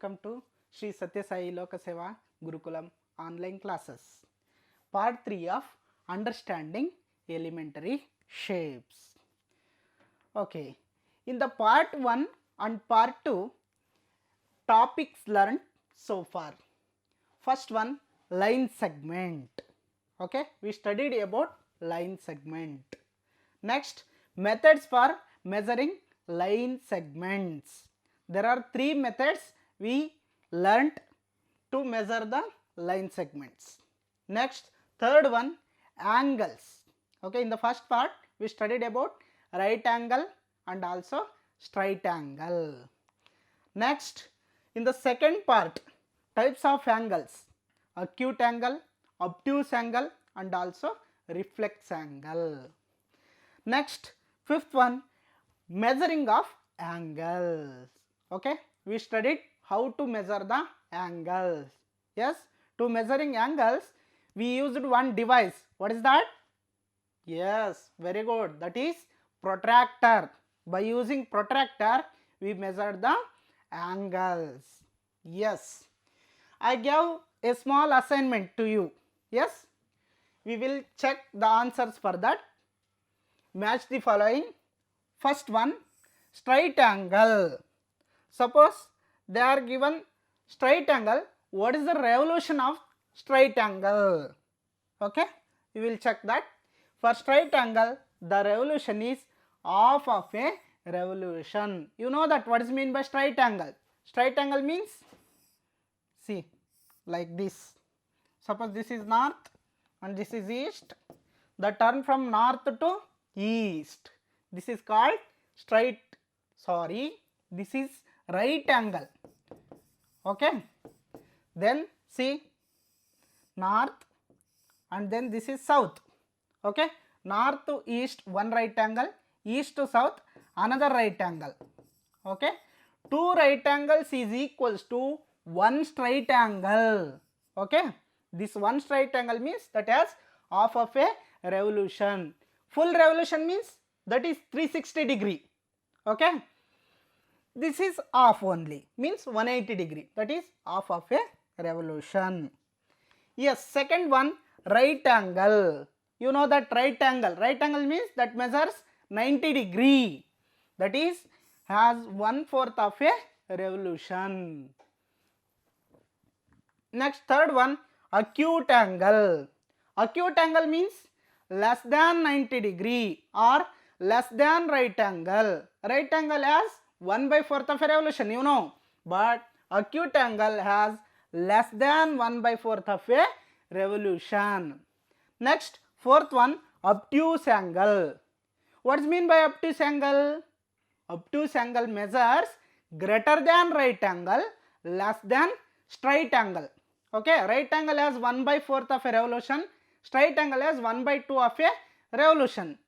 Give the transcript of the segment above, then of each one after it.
welcome to Sri Satya Sai Lokaseva Gurukulam online classes. Part 3 of Understanding Elementary Shapes. Okay, in the part 1 and part 2 topics learned so far. First one, line segment. Okay, we studied about line segment. Next, methods for measuring line segments. There are 3 methods we learnt to measure the line segments. Next, third one, angles. Okay, in the first part we studied about right angle and also straight angle. Next, in the second part, types of angles: acute angle, obtuse angle and also reflex angle. Next, fifth one, measuring of angles. Okay, we studied how to measure the angles. Yes, to measuring angles we used one device. What is that? Yes, very good. That is protractor. By using protractor we measure the angles. Yes, I gave a small assignment to you. Yes, we will check the answers for that. Match the following. First one, straight angle. Suppose they are given straight angle. What is the revolution of straight angle? Okay, we will check that. For straight angle, the revolution is half of a revolution. You know that what is mean by straight angle? Straight angle means, see, like this. Suppose this is north and this is east. The turn from north to east. This is called this is right angle. Okay, then see, north and then this is south. Okay, north to east one right angle, east to south another right angle. Okay, two right angles is equals to one straight angle. Okay, this one straight angle means that has half of a revolution. Full revolution means that is 360 degree. Okay, this is half only, means 180 degree, that is half of a revolution. Yes, second one, right angle. You know that right angle means that measures 90 degree, that is has 1/4 of a revolution. Next, third one, acute angle. Acute angle means less than 90 degree or less than right angle. Right angle has 1/4 of a revolution, you know, but acute angle has less than 1/4 of a revolution. Next, fourth one, obtuse angle. What is mean by obtuse angle? Obtuse angle measures greater than right angle, less than straight angle. Okay, right angle has 1/4 of a revolution, straight angle has 1/2 of a revolution.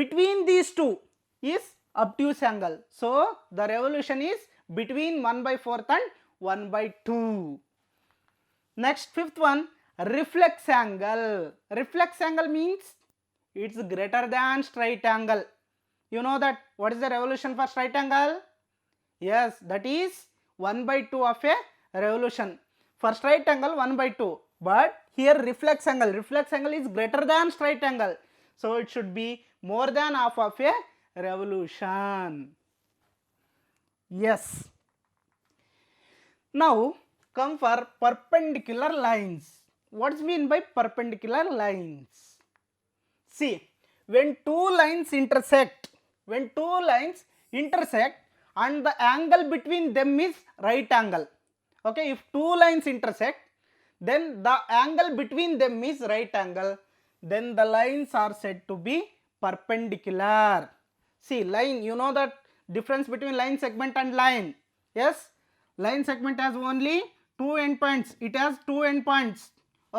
Between these two is obtuse angle. So the revolution is between 1/4 and 1/2. Next, fifth one, reflex angle. Reflex angle means it's greater than straight angle. You know that what is the revolution for straight angle? Yes, that is 1/2 of a revolution. For straight angle 1/2, but here reflex angle is greater than straight angle, so it should be more than half of a revolution. Yes. Now come for perpendicular lines. What is mean by perpendicular lines? See, when two lines intersect and the angle between them is right angle. Okay, if two lines intersect, then the angle between them is right angle, then the lines are said to be perpendicular. See, line, you know that difference between line segment and line. Yes, line segment has only two endpoints, it has two endpoints.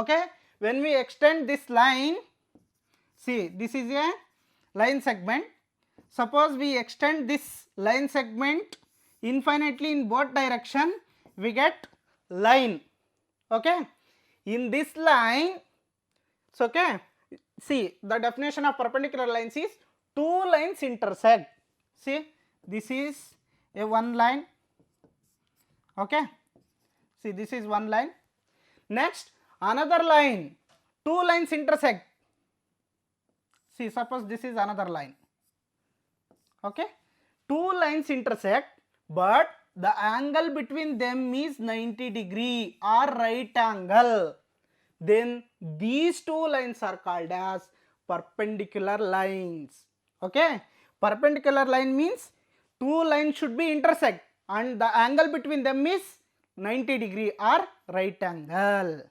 Okay, when we extend this line, see, this is a line segment. Suppose we extend this line segment infinitely in both direction, we get line. Okay, in this line, so okay, see, the definition of perpendicular lines is two lines intersect. See, this is a one line, okay, See, this is one line. Next, another line. Two lines intersect. See, suppose this is another line. Okay. Two lines intersect, but the angle between them is 90 degree or right angle. Then these two lines are called as perpendicular lines. Okay. Perpendicular line means two lines should be intersect and the angle between them is 90 degree or right angle.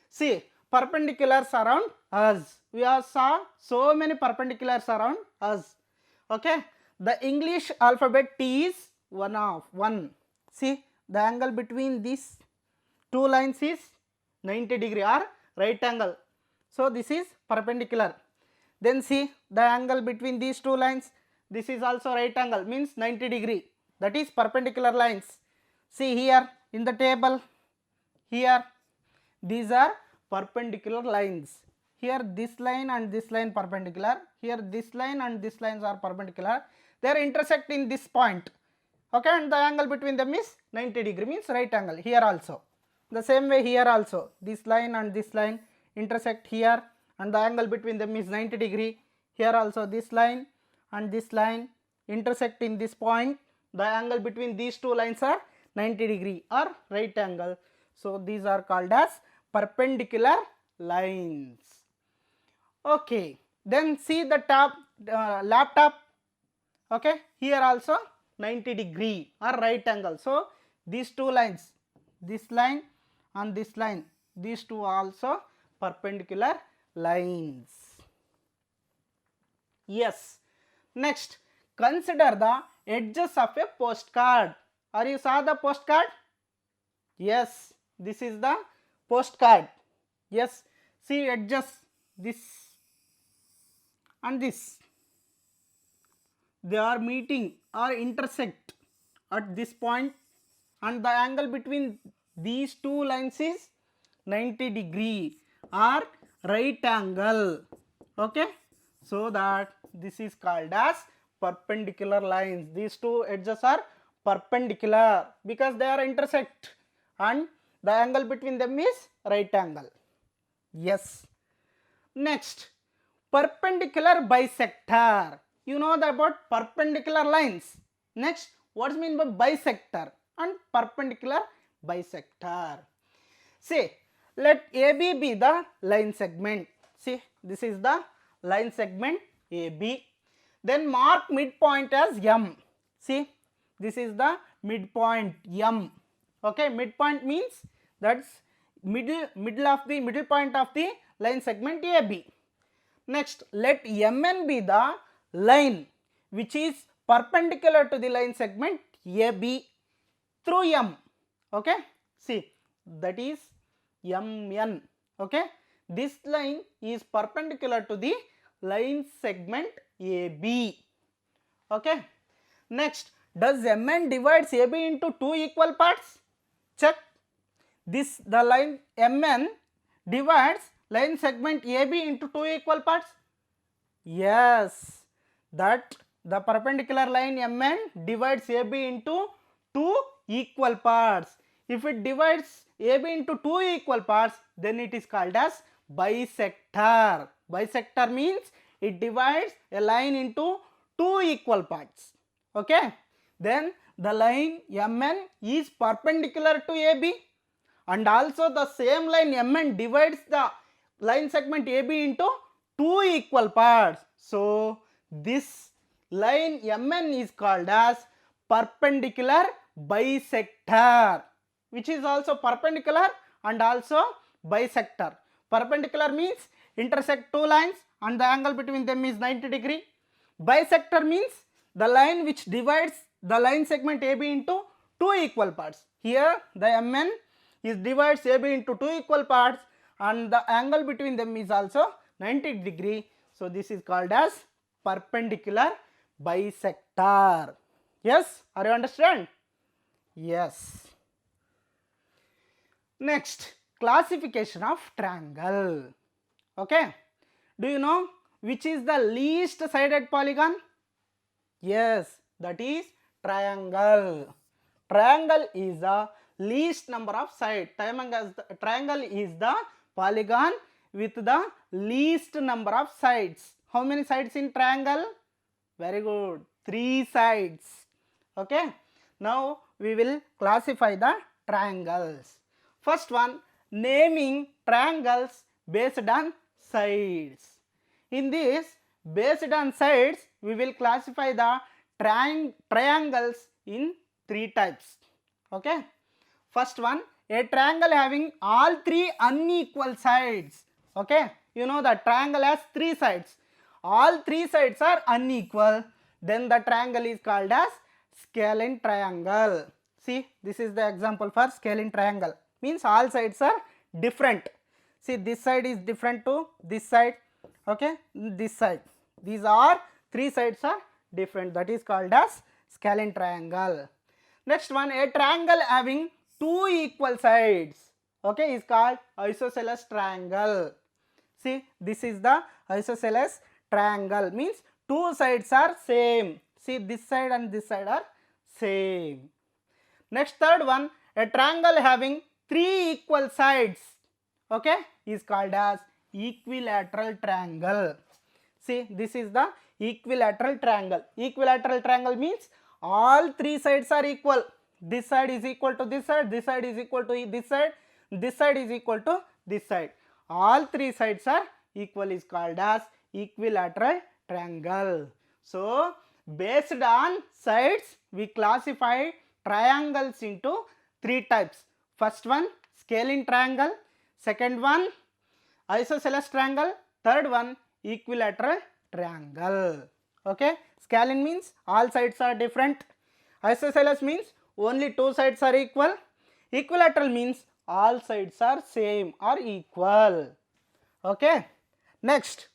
See, perpendiculars around us. We have saw so many perpendiculars around us. Okay. The English alphabet T is one. See, the angle between these two lines is 90 degree or right angle. So, this is perpendicular. Then see the angle between these two lines. This is also right angle, means 90 degree. That is perpendicular lines. See here in the table, here these are perpendicular lines. Here this line and this line perpendicular. Here this line and this lines are perpendicular. They are intersect in this point. Okay, and the angle between them is 90 degree, means right angle. Here also. The same way here also. This line and this line intersect here and the angle between them is 90 degree. Here also this line and this line intersect in this point. The angle between these two lines are 90 degree or right angle. So, these are called as perpendicular lines. Okay, then see the laptop. Okay, here also 90 degree or right angle. So, these two lines, this line and this line, these two are also perpendicular lines. Yes. Next, consider the edges of a postcard. Are you saw the postcard? Yes, this is the postcard. Yes, see edges, this and this. They are meeting or intersect at this point and the angle between these two lines is 90 degree or right angle. Okay, so that this is called as perpendicular lines. These two edges are perpendicular because they are intersect and the angle between them is right angle. Yes. Next, perpendicular bisector. You know about perpendicular lines. Next, what is mean by bisector and perpendicular bisector? See, let AB be the line segment. See, this is the line segment AB. Then mark midpoint as M. See, this is the midpoint M. Okay, midpoint means that's middle point of the line segment AB. Next, let MN be the line which is perpendicular to the line segment AB through M. Okay, see, that is MN. Okay, this line is perpendicular to the line segment AB. Okay, next, does MN divides AB into two equal parts? Check. The line MN divides line segment AB into two equal parts. Yes, that the perpendicular line MN divides AB into two equal parts. If it divides AB into two equal parts, then it is called as bisector. Bisector means it divides a line into two equal parts. Okay, then the line MN is perpendicular to AB and also the same line MN divides the line segment AB into two equal parts. So, this line MN is called as perpendicular bisector, which is also perpendicular and also bisector. Perpendicular means intersect two lines and the angle between them is 90 degree. Bisector means the line which divides the line segment AB into two equal parts. Here the MN is divides AB into two equal parts and the angle between them is also 90 degree. So, this is called as perpendicular bisector. Yes, are you understand? Yes. Next, classification of triangle. Okay, do you know which is the least sided polygon? Yes, that is triangle. Triangle is the least number of sides. Triangle is the polygon with the least number of sides. How many sides in triangle? Very good, 3 sides. Okay, now we will classify the triangles. First one, naming triangles based on sides. In this, based on sides, we will classify the triangles in 3 types. Okay, first one, a triangle having all 3 unequal sides. Okay, you know the triangle has 3 sides. All 3 sides are unequal. Then the triangle is called as scalene triangle. See, this is the example for scalene triangle. Means all sides are different. See, this side is different to this side. Okay, this side. These are 3 sides are different. That is called as scalene triangle. Next one, a triangle having 2 equal sides. Okay, is called isosceles triangle. See, this is the isosceles triangle. Means 2 sides are same. See, this side and this side are same. Next, third one, a triangle having 3 equal sides. Okay, is called as equilateral triangle. See, this is the equilateral triangle. Equilateral triangle means all 3 sides are equal. This side is equal to this side is equal to this side is equal to this side. All 3 sides are equal is called as equilateral triangle. So, based on sides, we classify triangles into 3 types. First one, scalene triangle. Second one, isosceles triangle. Third one, equilateral triangle. Okay, scalene means all sides are different. Isosceles means only 2 sides are equal. Equilateral means all sides are same or equal. Okay, next,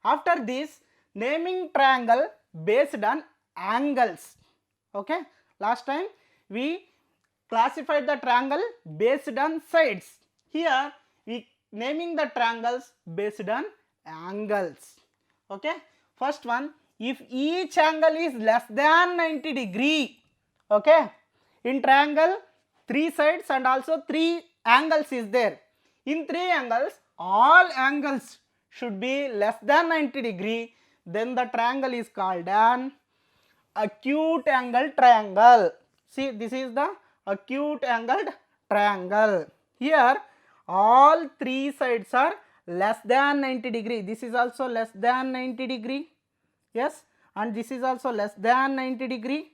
after this, naming triangle based on angles. Okay, last time we classified the triangle based on sides. Here we naming the triangles based on angles. Okay, first one, if each angle is less than 90 degree. Okay, in triangle 3 sides and also 3 angles is there. In 3 angles, all angles should be less than 90 degree. Then the triangle is called an acute angle triangle. See, this is the acute angled triangle. Here all 3 sides are less than 90 degree. This is also less than 90 degree. Yes, and this is also less than 90 degree,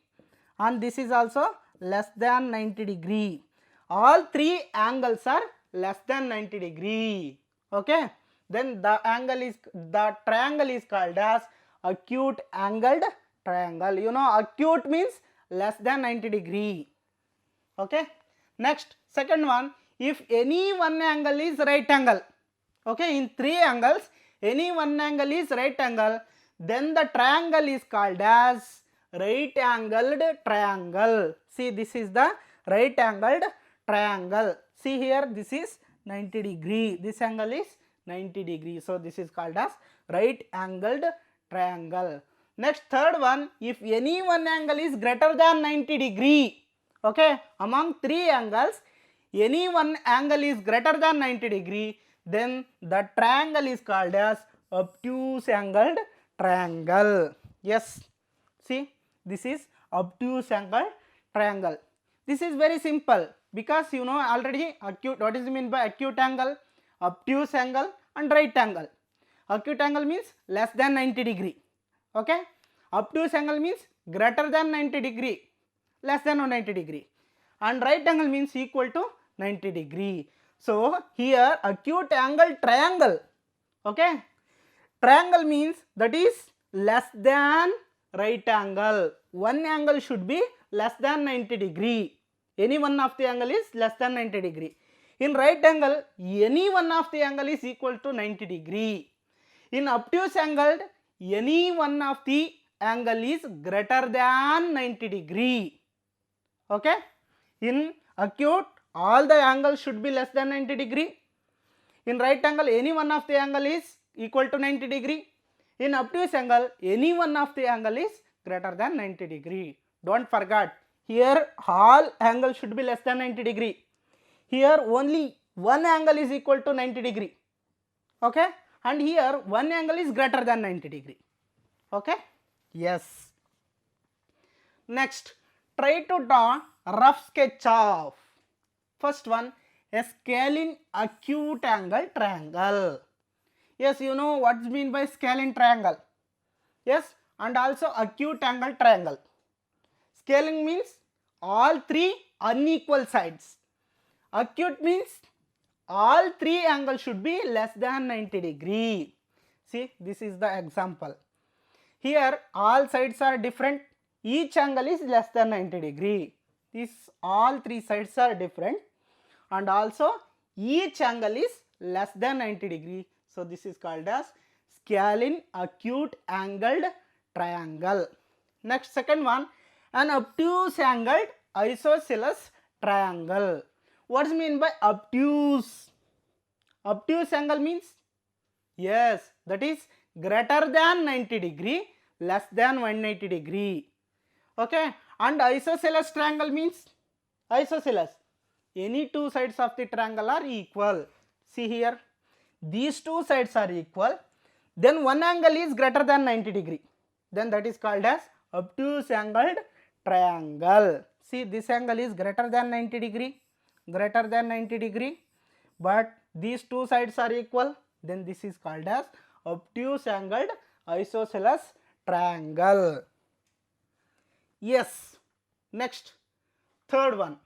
and this is also less than 90 degree. All 3 angles are less than 90 degree. Okay, then the triangle is called as acute angled triangle. You know, acute means less than 90 degree. Okay, next, second one, if any one angle is right angle. Okay, in 3 angles, any one angle is right angle, then the triangle is called as right angled triangle. See, this is the right angled triangle. See here, this is 90 degree. This angle is 90 degree. So, this is called as right angled triangle. Next, third one, if any one angle is greater than 90 degree. Okay, among 3 angles, any one angle is greater than 90 degree, then the triangle is called as obtuse angled triangle. Yes, see, this is obtuse angled triangle. This is very simple because you know already acute. What is mean by acute angle? Obtuse angle and right angle. Acute angle means less than 90 degree. Okay, obtuse angle means greater than 90 degree, less than 90 degree, and right angle means equal to 90 degree. So, here acute angle triangle. Okay, triangle means that is less than right angle. One angle should be less than 90 degree. Any one of the angle is less than 90 degree. In right angle, any one of the angle is equal to 90 degree. In obtuse angle, any one of the angle is greater than 90 degree. Okay, in acute, all the angles should be less than 90 degree. In right angle, any one of the angle is equal to 90 degree. In obtuse angle, any one of the angle is greater than 90 degree. Don't forget, Here all angles should be less than 90 degree. Here only one angle is equal to 90 degree. Okay, and here one angle is greater than 90 degree. Okay, yes. Next, try to draw rough sketch of first one, a scalene acute angle triangle. Yes, you know what's mean by scalene triangle. Yes, and also acute angle triangle. Scaling means all three unequal sides. Acute means all three angles should be less than 90 degree. See, this is the example. Here all sides are different. Each angle is less than 90 degree. These all three sides are different, and also each angle is less than 90 degree. So this is called as scalene acute angled triangle. Next, second one, an obtuse angled isosceles triangle. What is mean by obtuse? Obtuse angle means, yes, that is greater than 90 degree, less than 180 degree. Okay, and isosceles triangle means, isosceles, any two sides of the triangle are equal. See here, these two sides are equal, then one angle is greater than 90 degree, then that is called as obtuse angled triangle. See, this angle is greater than 90 degree, greater than 90 degree, but these two sides are equal, then this is called as obtuse angled isosceles triangle. Yes. Next, third one.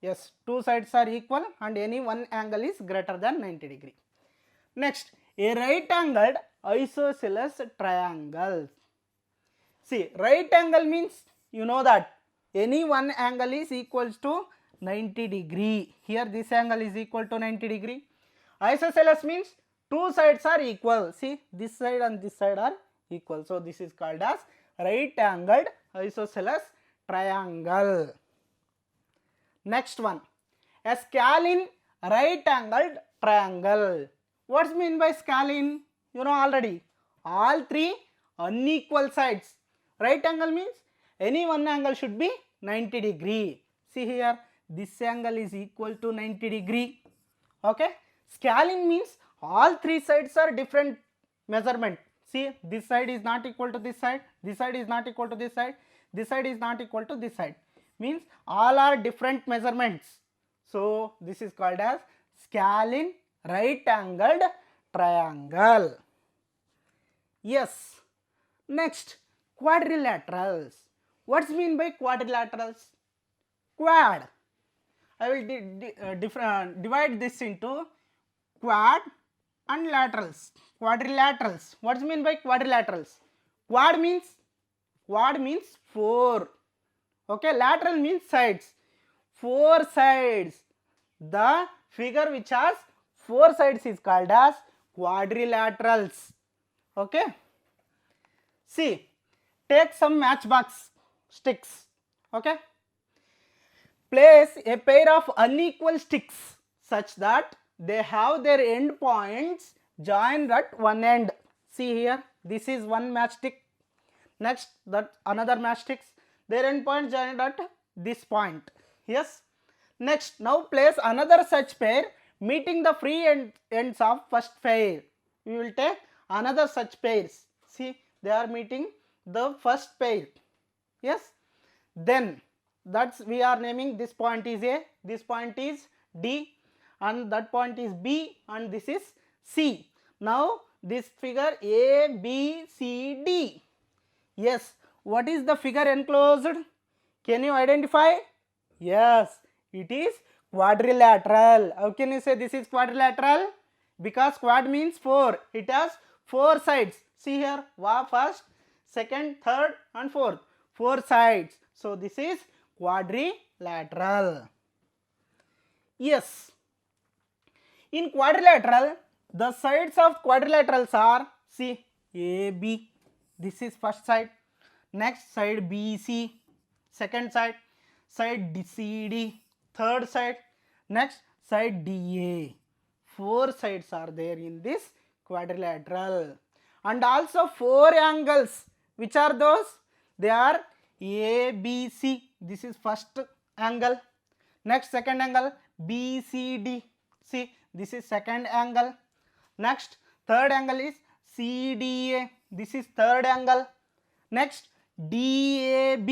Yes, two sides are equal and any one angle is greater than 90 degree. Next, a right angled isosceles triangle. See, right angle means, you know that any one angle is equals to 90 degree. Here this angle is equal to 90 degree. Isosceles means two sides are equal. See, this side and this side are equal. So this is called as right angled isosceles triangle. Next one, a scalene right angled triangle. What's mean by scalene? You know already, all three unequal sides. Right angle means any one angle should be 90 degree. See here, this angle is equal to 90 degree. Okay, scalene means all three sides are different measurement. See, this side is not equal to this side, this side is not equal to this side, this side is not equal to this side. Means all are different measurements. So this is called as scalene right angled triangle. Yes. Next, quadrilaterals. What's mean by quadrilaterals? Quad. I will divide this into quad and laterals. Quadrilaterals. What's mean by quadrilaterals? Quad means four. Okay, lateral means sides. Four sides. The figure which has four sides is called as quadrilaterals. Okay. See, take some matchbox sticks. Okay. Place a pair of unequal sticks such that they have their end points joined at one end. See here, this is one matchstick. Next, that another matchstick. Their end point joined at this point. Yes. Next, now place another such pair meeting the free ends of first pair. We will take another such pairs. See, they are meeting the first pair. Yes. Then that's we are naming this point is A, this point is D, and that point is B, and this is C. Now this figure A, B, C, D. Yes. What is the figure enclosed? Can you identify? Yes, it is quadrilateral. How can you say this is quadrilateral? Because quad means four. It has four sides. See here, first, second, third and fourth. Four sides. So this is quadrilateral. Yes. In quadrilateral, the sides of quadrilaterals are, see, AB. This is first side. Next side BC, second side CD, third side, next side DA. Four sides are there in this quadrilateral, and also four angles. Which are those? They are ABC. this is first angle. Next second angle BCD. See, this is second angle. Next third angle is CDA. This is third angle. Next DAB.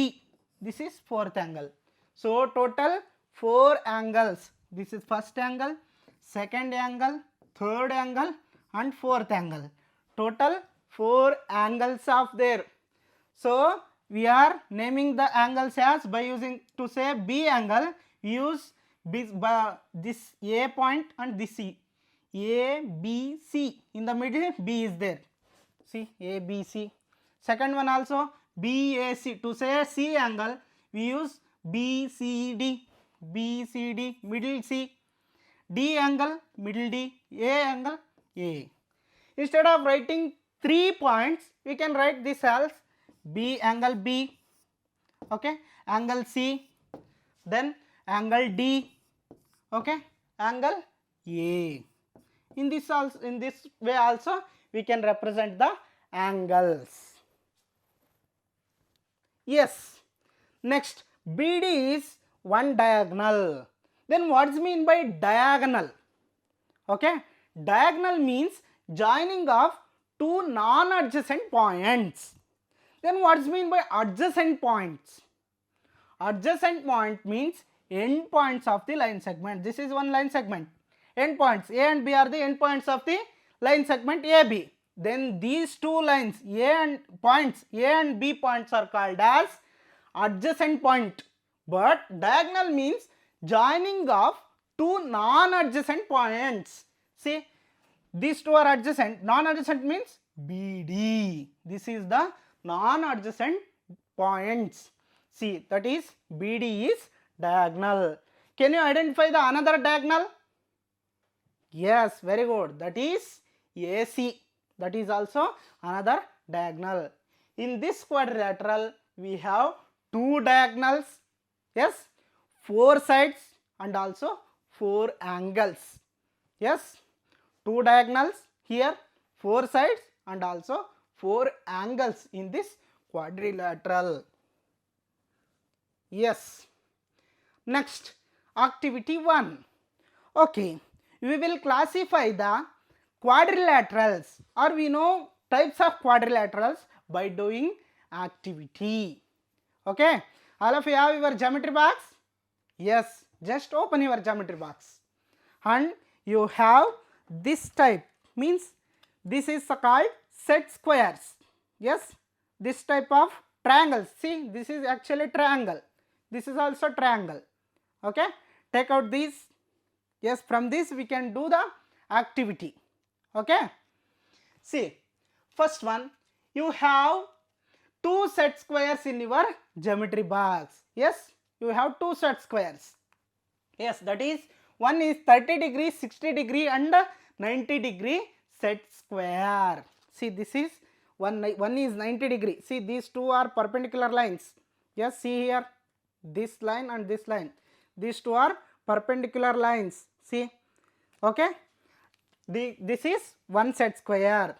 This is fourth angle. So total 4 angles. This is first angle, second angle, third angle and fourth angle. Total 4 angles are there. So we are naming the angles as by using to say B angle, use this A point and this C. A, B, C. In the middle B is there. See, A, B, C. Second one also BAC. To say C angle we use BCD. BCD, middle C. D angle, middle D. A angle, A. Instead of writing 3 points, we can write this as B angle B, okay, angle C, then angle D, okay, angle A. In this way also we can represent the angles. Yes. Next, BD is one diagonal. Then what's mean by diagonal? Okay, diagonal means joining of two non-adjacent points. Then what's mean by adjacent points? Adjacent point means end points of the line segment. This is one line segment. End points A and B are the end points of the line segment AB. Then these two lines A and B points are called as adjacent point. But diagonal means joining of two non-adjacent points. See, these two are adjacent. Non-adjacent means BD. This is the non-adjacent points. See, that is BD is diagonal. Can you identify the another diagonal? Yes, very good. That is AC. That is also another diagonal. In this quadrilateral, we have two diagonals. Yes, 4 sides and also 4 angles. Yes, 2 diagonals here, 4 sides and also 4 angles in this quadrilateral. Yes. Next, activity 1. Okay, we will classify the quadrilaterals, or we know types of quadrilaterals by doing activity. Okay, all of you have your geometry box? Yes, just open your geometry box and you have this type, means this is called set squares. Yes, this type of triangles. See, this is actually triangle. This is also triangle. Okay, take out these. Yes, from this we can do the activity. Okay, see, first one, you have 2 set squares in your geometry box. Yes, you have 2 set squares. Yes, that is one is 30 degree, 60 degree and 90 degree set square. See, this is one is 90 degree. See, these two are perpendicular lines. Yes, see here, this line and this line. These two are perpendicular lines. See, okay. This is one set square.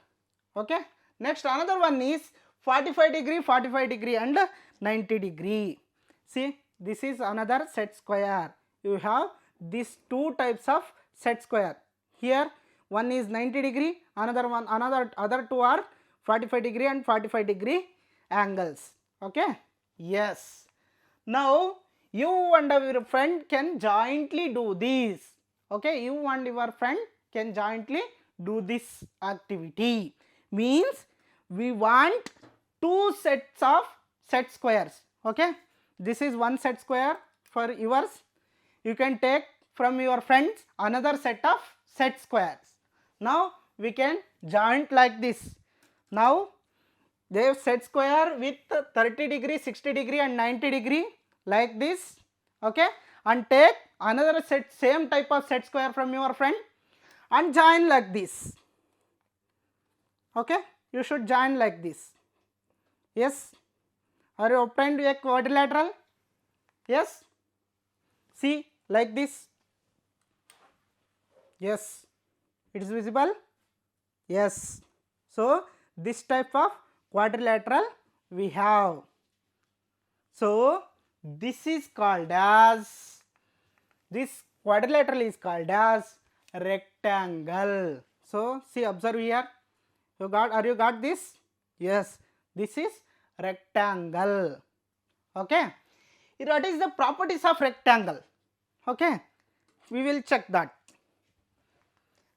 Okay. Next, another one is 45 degree and 90 degree. See, this is another set square. You have these two types of set square. Here one is 90 degree, other two are 45 degree and 45 degree angles. Okay. Yes. Now you and your friend can jointly do this. Okay, you and your friend can jointly do this activity. Means we want 2 sets of set squares. Okay, this is one set square for yours. You can take from your friends another set of set squares. Now we can joint like this. Now they have set square with 30 degree, 60 degree and 90 degree like this. Okay, and take another set, same type of set square from your friend and join like this. Okay, you should join like this. Yes, are you obtained a quadrilateral? Yes, see, like this. Yes, it is visible. Yes, so this type of quadrilateral we have. So this is called as, this quadrilateral is called as rectangle. So see, observe here, you got, are you got this? Yes, this is rectangle. Okay, what is the properties of rectangle? Okay, we will check that.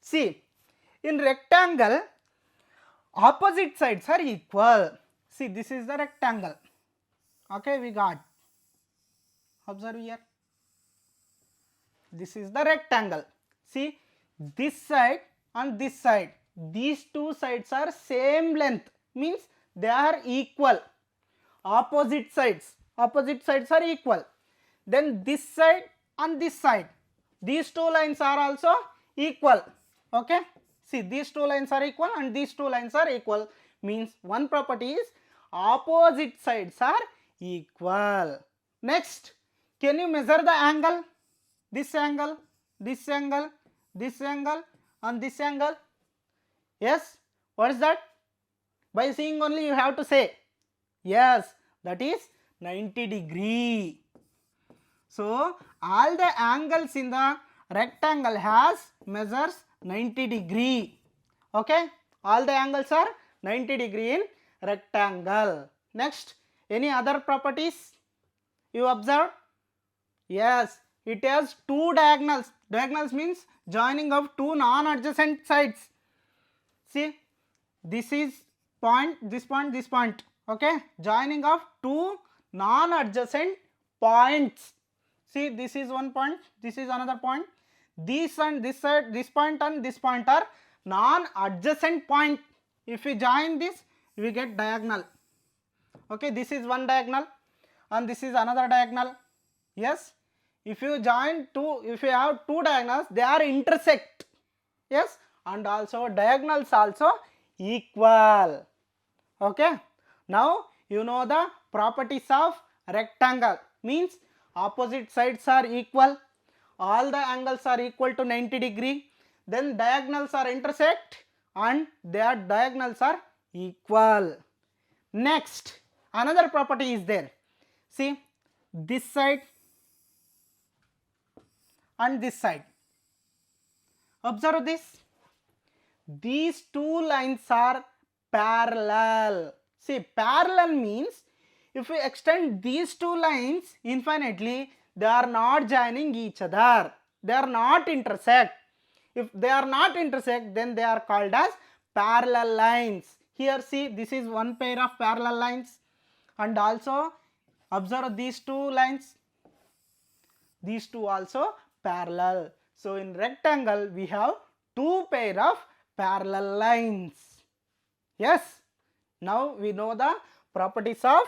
See, in rectangle, opposite sides are equal. See, this is the rectangle. Okay, we got, observe here, this is the rectangle. See, this side and this side, these two sides are same length, means they are equal. Opposite sides are equal. Then this side and this side, these two lines are also equal. Okay, see, these two lines are equal and these two lines are equal, means one property is opposite sides are equal. Next, can you measure the angle? This angle, this angle, this angle and this angle. Yes, what is that? By seeing only you have to say. Yes, that is 90 degree. So all the angles in the rectangle has measures 90 degree. Okay, all the angles are 90 degree in rectangle. Next, any other properties you observe? Yes, it has two diagonals. Diagonals means joining of two non-adjacent sides. See, this is point, this point, this point. Okay, joining of two non-adjacent points. See, this is one point, this is another point. This and this side, this point and this point are non-adjacent point. If we join this, we get diagonal. Okay, this is one diagonal and this is another diagonal. Yes, if you join two, if you have two diagonals, they are intersect. Yes, and also diagonals also equal. Okay, now you know the properties of rectangle, means opposite sides are equal, all the angles are equal to 90 degree, then diagonals are intersect and their diagonals are equal. Next, another property is there. See, this side and this side. Observe this. These two lines are parallel. See, parallel means if we extend these two lines infinitely, they are not joining each other. They are not intersect. If they are not intersect, then they are called as parallel lines. Here see, this is one pair of parallel lines, and also observe these two lines. These two also parallel. So in rectangle we have two pair of parallel lines. Yes, now we know the properties of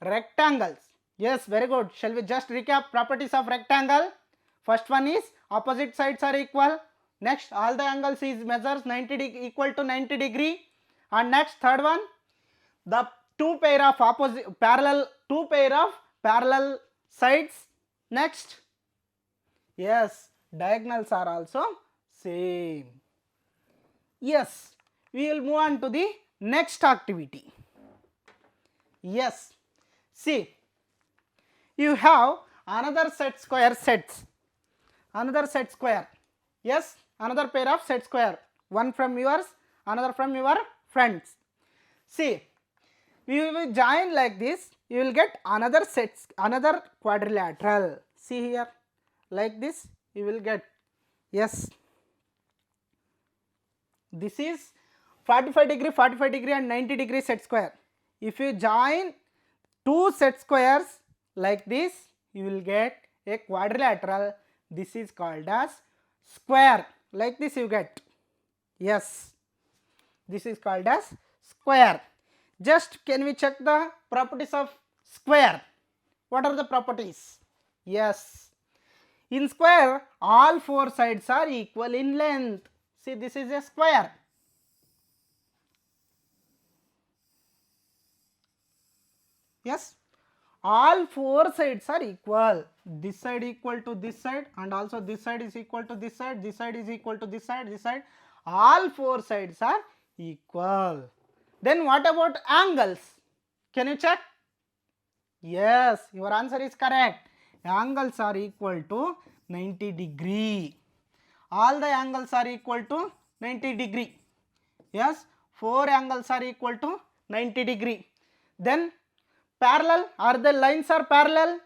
rectangles. Yes, very good. Shall we just recap properties of rectangle? First one is opposite sides are equal. Next, all the angles is measures 90 equal to 90 degree. And next, third one, the two pair of parallel sides. Next, yes, diagonals are also same. Yes, we will move on to the next activity. Yes, see, you have another set square sets. Another set square. Yes, another pair of set square. One from yours, another from your friends. See, we will join like this. You will get another sets, another quadrilateral. See here, like this you will get. Yes, this is 45 degree and 90 degree set square. If you join two set squares like this, you will get a quadrilateral. This is called as square. Like this you get. Yes, this is called as square. Just can we check the properties of square? What are the properties? Yes, in square all four sides are equal in length. See, this is a square. Yes, all four sides are equal. This side equal to this side, and also this side is equal to this side is equal to this side, this side. All four sides are equal. Then what about angles? Can you check? Yes, your answer is correct. Angles are equal to 90 degree. All the angles are equal to 90 degree. Yes, 4 angles are equal to 90 degree. Then parallel, are the lines are parallel?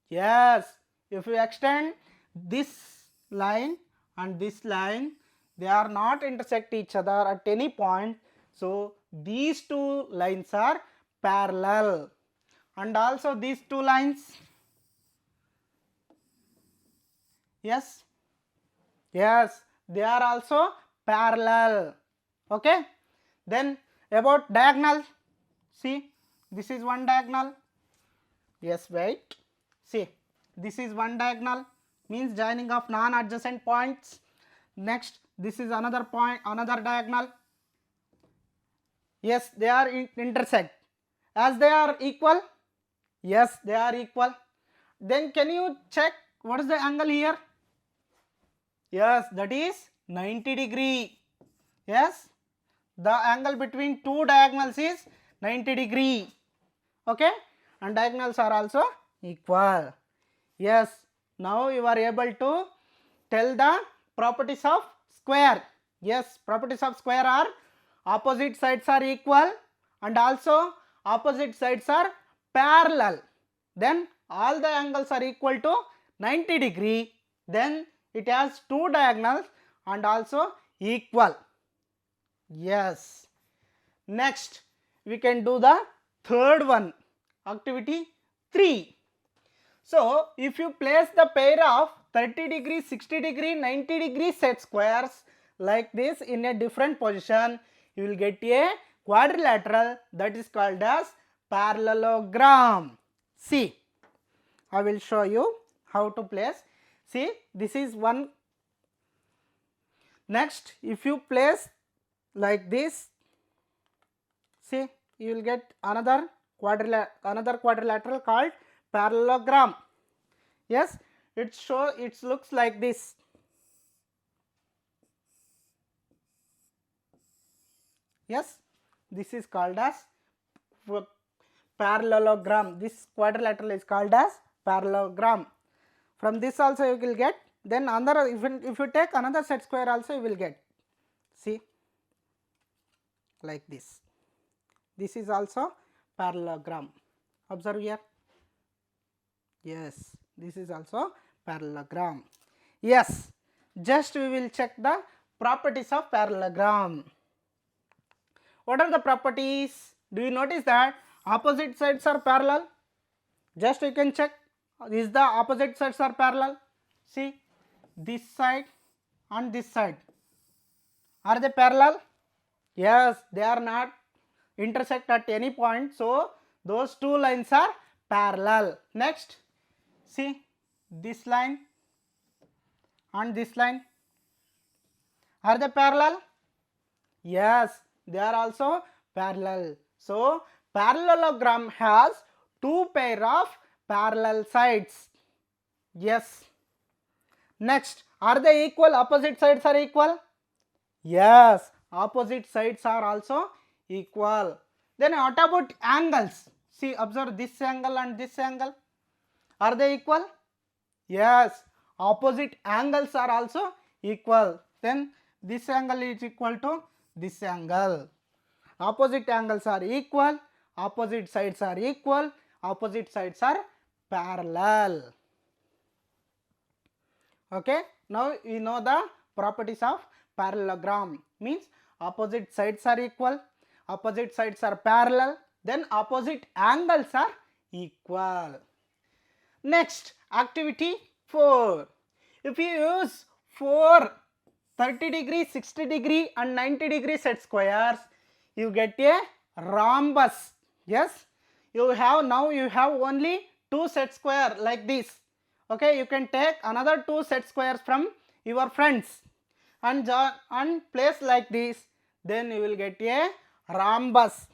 Yes, if you extend this line and this line, they are not intersect each other at any point. So these two lines are parallel, and also these two lines. Yes, yes, they are also parallel. Okay, then about diagonal, see, this is one diagonal. Yes, wait, see, this is one diagonal, means joining of non-adjacent points. Next, this is another point, another diagonal. Yes, they are intersect. As they are equal, yes, they are equal. Then can you check what is the angle here? Yes, that is 90 degree. Yes, the angle between two diagonals is 90 degree. Okay, and diagonals are also equal. Yes, now you are able to tell the properties of square. Yes, properties of square are opposite sides are equal and also opposite sides are parallel. Then all the angles are equal to 90 degree. Then it has two diagonals and also equal. Yes. Next, we can do the third one, activity 3. So, if you place the pair of 30 degree, 60 degree, 90 degree set squares like this in a different position, you will get a quadrilateral that is called as parallelogram. See, I will show you how to place. See, this is one. Next, if you place like this, see, you will get another quadrilateral called parallelogram. Yes, it looks like this. Yes, this is called as parallelogram. This quadrilateral is called as parallelogram. From this also you will get. Then another, if you take another set square also you will get. See, like this. This is also parallelogram. Observe here. Yes, this is also parallelogram. Yes, just we will check the properties of parallelogram. What are the properties? Do you notice that opposite sides are parallel? Just you can check. Is the opposite sides are parallel? See, this side and this side. Are they parallel? Yes, they are not intersect at any point. So, those two lines are parallel. Next, see this line and this line. Are they parallel? Yes, they are also parallel. So, parallelogram has two pair of parallel sides. Yes. Next, are they equal? Opposite sides are equal? Yes, opposite sides are also equal. Then what about angles? See, observe this angle and this angle. Are they equal? Yes, opposite angles are also equal. Then this angle is equal to this angle. Opposite angles are equal, opposite sides are equal, opposite sides are parallel. Okay, now we know the properties of parallelogram. Means opposite sides are equal, opposite sides are parallel, then opposite angles are equal. Next, activity 4. If you use 4 30 degree, 60 degree and 90 degree set squares, you get a rhombus. Yes, you have only 2 set square like this. Okay, you can take another 2 set squares from your friends and place like this, then you will get a rhombus.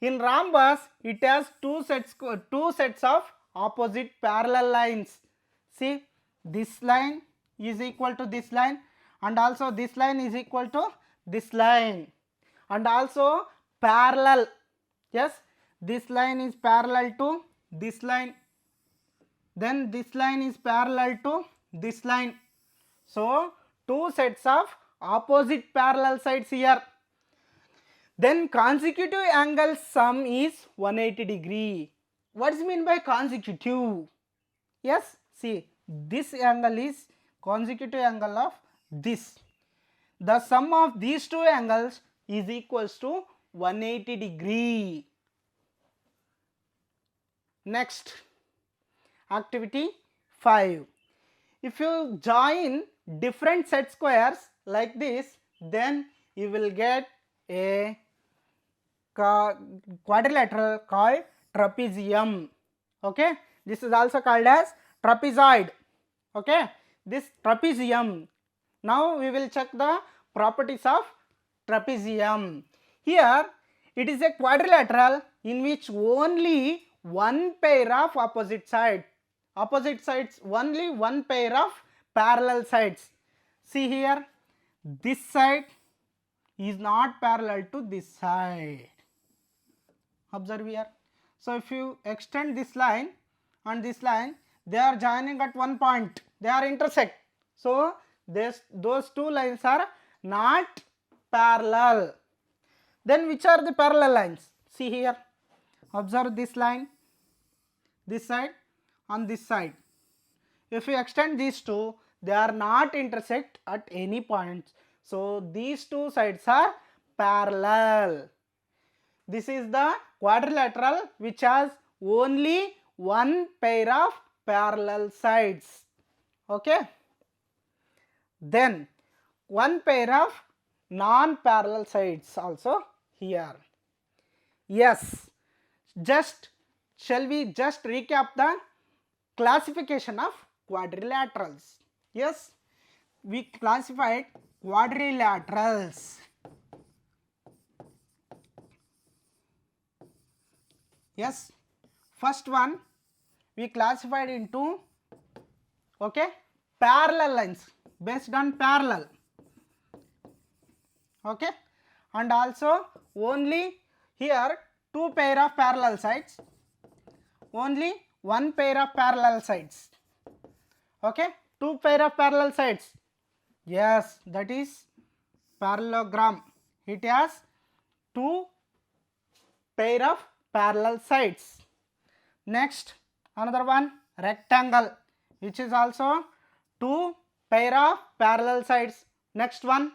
In rhombus, it has two sets of opposite parallel lines. See, this line is equal to this line and also this line is equal to this line and also parallel. Yes, this line is parallel to this line, then this line is parallel to this line. So two sets of opposite parallel sides here. Then consecutive angle sum is 180 degree. What is mean by consecutive? Yes, see, this angle is consecutive angle of this. The sum of these two angles is equals to 180 degree. Next, activity 5. If you join different set squares like this, then you will get a quadrilateral called trapezium. Okay, this is also called as trapezoid. Okay, this trapezium. Now we will check the properties of trapezium. Here it is a quadrilateral in which only one pair of opposite sides, only one pair of parallel sides. See here, this side is not parallel to this side. Observe here. So if you extend this line and this line, they are joining at one point, they are intersect. So those two lines are not parallel. Then which are the parallel lines? See here, observe this line, this side and this side. If you extend these two, they are not intersect at any point. So these two sides are parallel. This is the quadrilateral which has only one pair of parallel sides. Okay. Then one pair of non-parallel sides also here. Yes, shall we just recap the classification of quadrilaterals? Yes, we classified quadrilaterals. Yes, first one we classified into parallel lines based on parallel. Okay, and also only here two pair of parallel sides, only one pair of parallel sides. Okay, two pair of parallel sides. Yes, that is parallelogram. It has two pair of parallel sides. Next, another one, rectangle, which is also two pair of parallel sides. Next one,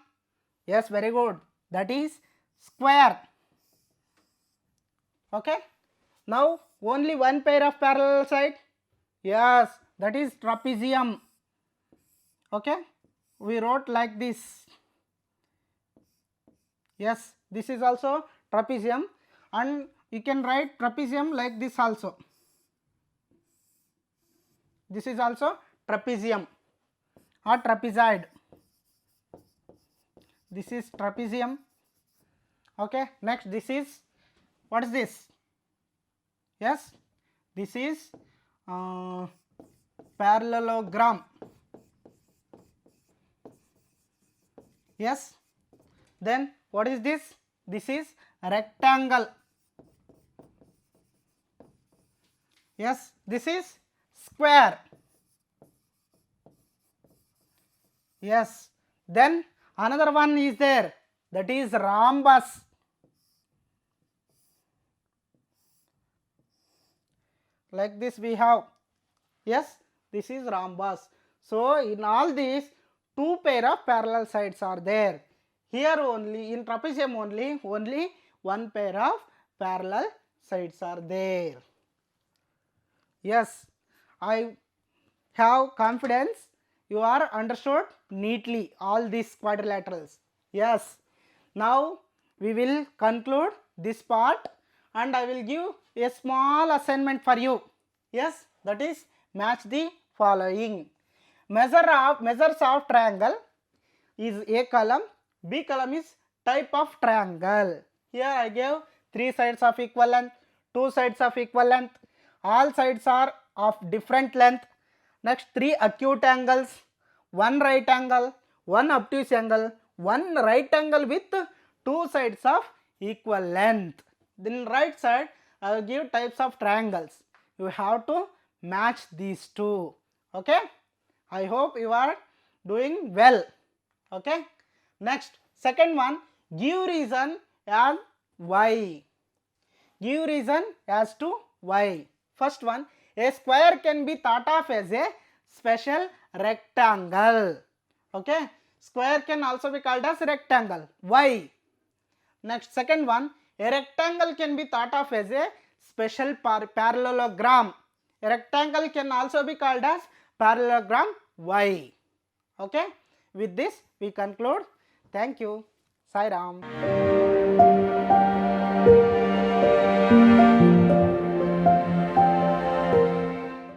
yes, very good, that is square. Okay, now only one pair of parallel side. Yes, that is trapezium. Okay, we wrote like this. Yes, this is also trapezium, and you can write trapezium like this also. This is also trapezium or trapezoid. This is trapezium. Okay, next this is, what is this? Yes, this is parallelogram. Yes, then what is this? This is rectangle. Yes, this is square. Yes, then another one is there, that is rhombus. Like this we have. Yes, this is rhombus. So in all these, two pair of parallel sides are there. Here only, in trapezium only one pair of parallel sides are there. Yes, I have confidence you are understood neatly all these quadrilaterals. Yes, now we will conclude this part and I will give a small assignment for you. Yes, that is match the following. Measures of triangle is A column, B column is type of triangle. Here I gave 3 sides of equal length, 2 sides of equal length, all sides are of different length. Next 3 acute angles, 1 right angle, 1 obtuse angle, 1 right angle with 2 sides of equal length. Then right side I will give types of triangles. You have to match these two. Okay, I hope you are doing well. Okay, next, second one, give reason as why. Give reason as to why. First one, a square can be thought of as a special rectangle. Okay, square can also be called as rectangle. Why? Next, second one, a rectangle can be thought of as a special parallelogram. A rectangle can also be called as parallelogram. Why? Okay, with this we conclude. Thank you. Sai Ram.